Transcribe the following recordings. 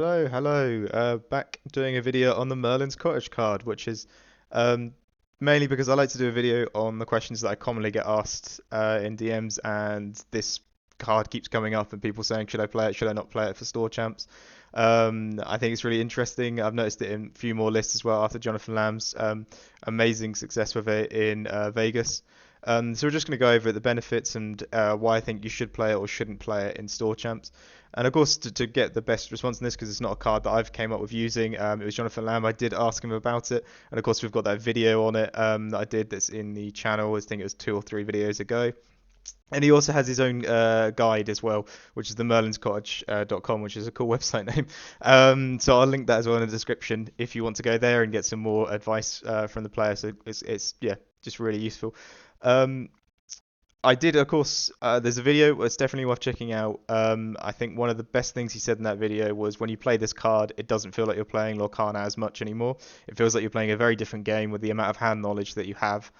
Hello. Back doing a video on the Merlin's Cottage card, which is um, mainly because I like to do a video on the questions that I commonly get asked in DMs, and this card keeps coming up, and people saying, should I play it, should I not play it for store champs? I think it's really interesting. I've noticed it in a few more lists as well after Jonathan Lamb's amazing success with it in Vegas. So we're just going to go over the benefits and why I think you should play it or shouldn't play it in store champs. And of course, to get the best response on this, because it's not a card that I've came up with using, it was Jonathan Lamb. I did ask him about it, and of course, we've got that video on it that I did that's in the channel. I think it was 2 or 3 videos ago. And he also has his own guide as well, which is the merlinscottage.com, which is a cool website name. So I'll link that as well in the description if you want to go there and get some more advice from the player. So it's yeah, just really useful. Um, I did, of course. There's a video. It's definitely worth checking out. I think one of the best things he said in that video was when you play this card, it doesn't feel like you're playing Lorcana as much anymore. It feels like you're playing a very different game with the amount of hand knowledge that you have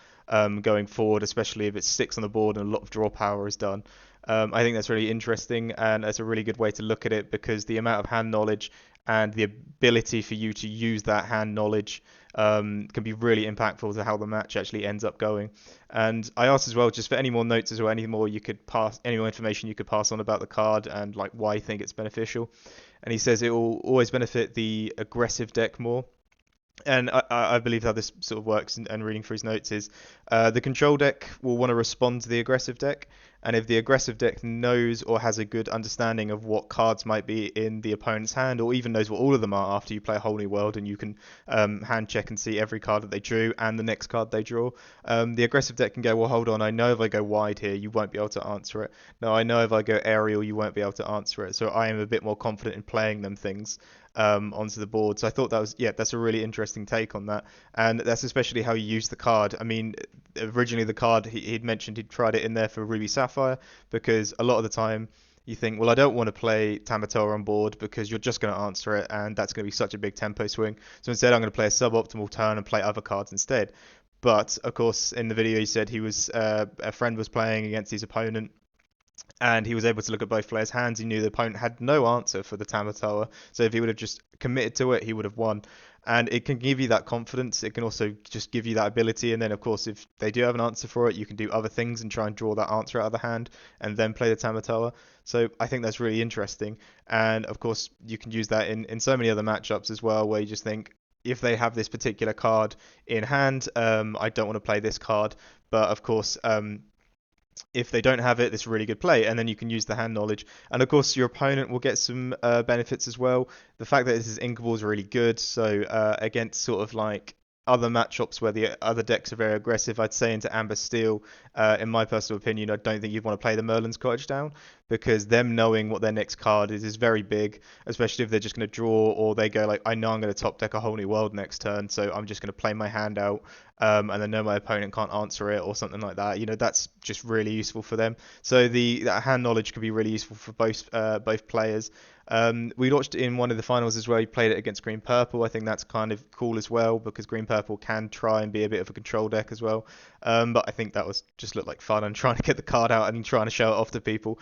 going forward, especially if it's 6 on the board and a lot of draw power is done. I think that's really interesting, and that's a really good way to look at it because the amount of hand knowledge and the ability for you to use that hand knowledge can be really impactful to how the match actually ends up going. And I asked as well, just for any more notes as well, any more you could pass, any more information you could pass on about the card and like why you think it's beneficial. And he says it will always benefit the aggressive deck more. And I believe how this sort of works, and reading through his notes is the control deck will want to respond to the aggressive deck, and if the aggressive deck knows or has a good understanding of what cards might be in the opponent's hand, or even knows what all of them are after you play a whole new world and you can hand check and see every card that they drew and the next card they draw, the aggressive deck can go, well, hold on, I know if I go wide here, you won't be able to answer it. No, I know if I go aerial, you won't be able to answer it. So I am a bit more confident in playing them things onto the board. So I thought that was, yeah, that's a really interesting take on that, and that's especially how you use the card. I mean, originally the card he'd mentioned he'd tried it in there for Ruby Sapphire because a lot of the time you think, well, I don't want to play Tamatoa on board because you're just going to answer it, and that's going to be such a big tempo swing. So instead, I'm going to play a suboptimal turn and play other cards instead. But of course, in the video, he said he was a friend was playing against his opponent, and he was able to look at both players' hands. He knew the opponent had no answer for the Tamatoa, so if he would have just committed to it, he would have won. And it can give you that confidence. It can also just give you that ability. And then, of course, if they do have an answer for it, you can do other things and try and draw that answer out of the hand and then play the Tamatoa. So I think that's really interesting. And of course, you can use that in so many other matchups as well, where you just think, if they have this particular card in hand, I don't want to play this card. But of course, if they don't have it, it's a really good play, and then you can use the hand knowledge. And of course, your opponent will get some benefits as well. The fact that this is inkable is really good. So against sort of like other matchups where the other decks are very aggressive, I'd say into Amber Steel, in my personal opinion, I don't think you'd want to play the Merlin's Cottage down because them knowing what their next card is very big, especially if they're just going to draw or they go like, I know I'm going to top deck a whole new world next turn, so I'm just going to play my hand out, and I know my opponent can't answer it or something like that. You know, that's just really useful for them. So that hand knowledge can be really useful for both players. We watched it in one of the finals as well. He played it against Green Purple. I think that's kind of cool as well because Green Purple can try and be a bit of a control deck as well. But I think that was just looked like fun and trying to get the card out and trying to show it off to people.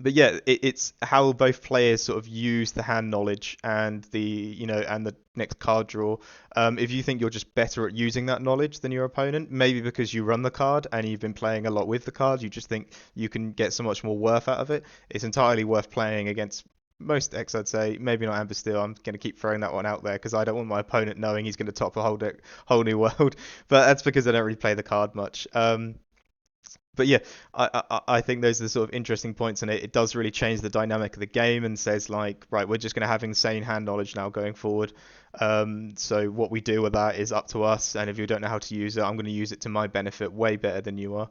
But yeah, it's how both players sort of use the hand knowledge and the next card draw. If you think you're just better at using that knowledge than your opponent, maybe because you run the card and you've been playing a lot with the card, you just think you can get so much more worth out of it. It's entirely worth playing against most decks, I'd say. Maybe not Amber Steel. I'm going to keep throwing that one out there because I don't want my opponent knowing he's going to top a whole deck, whole new world. But that's because I don't really play the card much. But yeah, I think those are the sort of interesting points, and it does really change the dynamic of the game and says like, right, we're just going to have insane hand knowledge now going forward. So what we do with that is up to us, and if you don't know how to use it, I'm going to use it to my benefit way better than you are.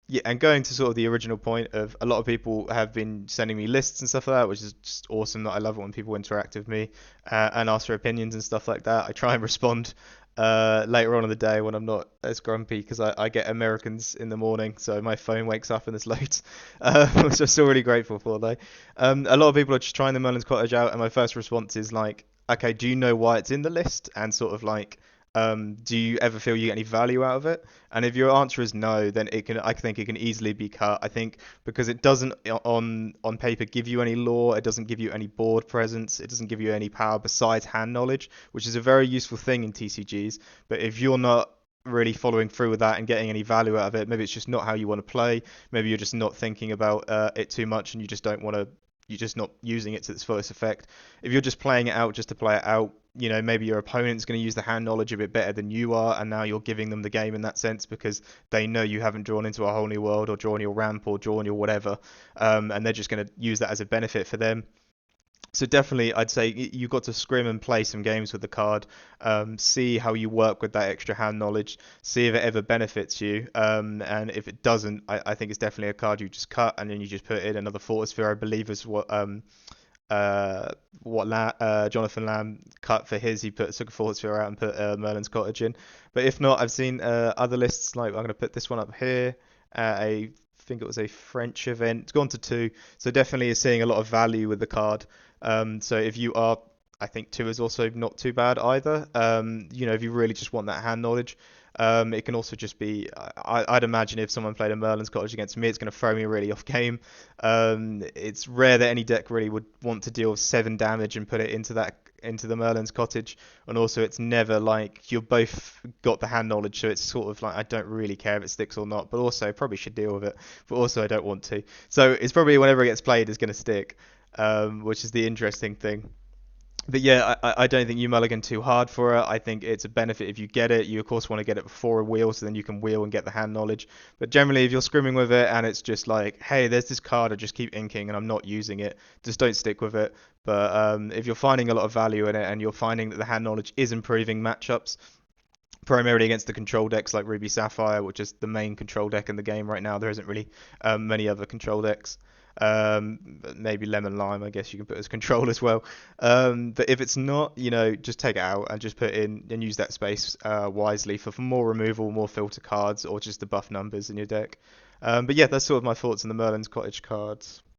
Yeah, and going to sort of the original point of a lot of people have been sending me lists and stuff like that, which is just awesome. That I love it when people interact with me and ask for opinions and stuff like that. I try and respond later on in the day when I'm not as grumpy because I get Americans in the morning, so my phone wakes up and there's loads, which I'm still really grateful for though. A lot of people are just trying the Merlin's Cottage out, and my first response is like, okay, do you know why it's in the list? And sort of like, Do you ever feel you get any value out of it? And if your answer is no, then I think it can easily be cut. I think because it doesn't on paper give you any lore, it doesn't give you any board presence, it doesn't give you any power besides hand knowledge, which is a very useful thing in TCGs. But if you're not really following through with that and getting any value out of it, maybe it's just not how you want to play. Maybe you're just not thinking about it too much, and you just don't want to. You're just not using it to its fullest effect. If you're just playing it out just to play it out, maybe your opponent's going to use the hand knowledge a bit better than you are, and now you're giving them the game in that sense because they know you haven't drawn into a whole new world or drawn your ramp or drawn your whatever, and they're just going to use that as a benefit for them. So definitely, I'd say you've got to scrim and play some games with the card, see how you work with that extra hand knowledge, see if it ever benefits you, and if it doesn't, I think it's definitely a card you just cut and then you just put in another Fortisphere. I believe is Jonathan Lamb cut for his. He took a Fortisphere out and put Merlin's Cottage in. But if not, I've seen other lists. Like I'm going to put this one up here. I think it was a French event. It's gone to 2, so definitely is seeing a lot of value with the card. So if you are, I think 2 is also not too bad either. If you really just want that hand knowledge. It can also just be, I'd imagine if someone played a Merlin's Cottage against me, it's going to throw me really off game. It's rare that any deck really would want to deal 7 damage and put it into the Merlin's Cottage, and also it's never like you're both got the hand knowledge, so it's sort of like I don't really care if it sticks or not, but also probably should deal with it, but also I don't want to. So it's probably whenever it gets played, it's going to stick, which is the interesting thing. But yeah, I don't think you mulligan too hard for it. I think it's a benefit if you get it. You of course want to get it before a wheel, so then you can wheel and get the hand knowledge. But generally, if you're scrimming with it and it's just like, hey, there's this card, I just keep inking and I'm not using it, just don't stick with it. But if you're finding a lot of value in it and you're finding that the hand knowledge is improving matchups, primarily against the control decks like Ruby Sapphire, which is the main control deck in the game right now. There isn't really many other control decks. Maybe Lemon Lime, I guess you can put as control as well. But if it's not, just take it out and just put in and use that space wisely for more removal, more filter cards, or just the buff numbers in your deck. But yeah, that's sort of my thoughts on the Merlin's Cottage cards.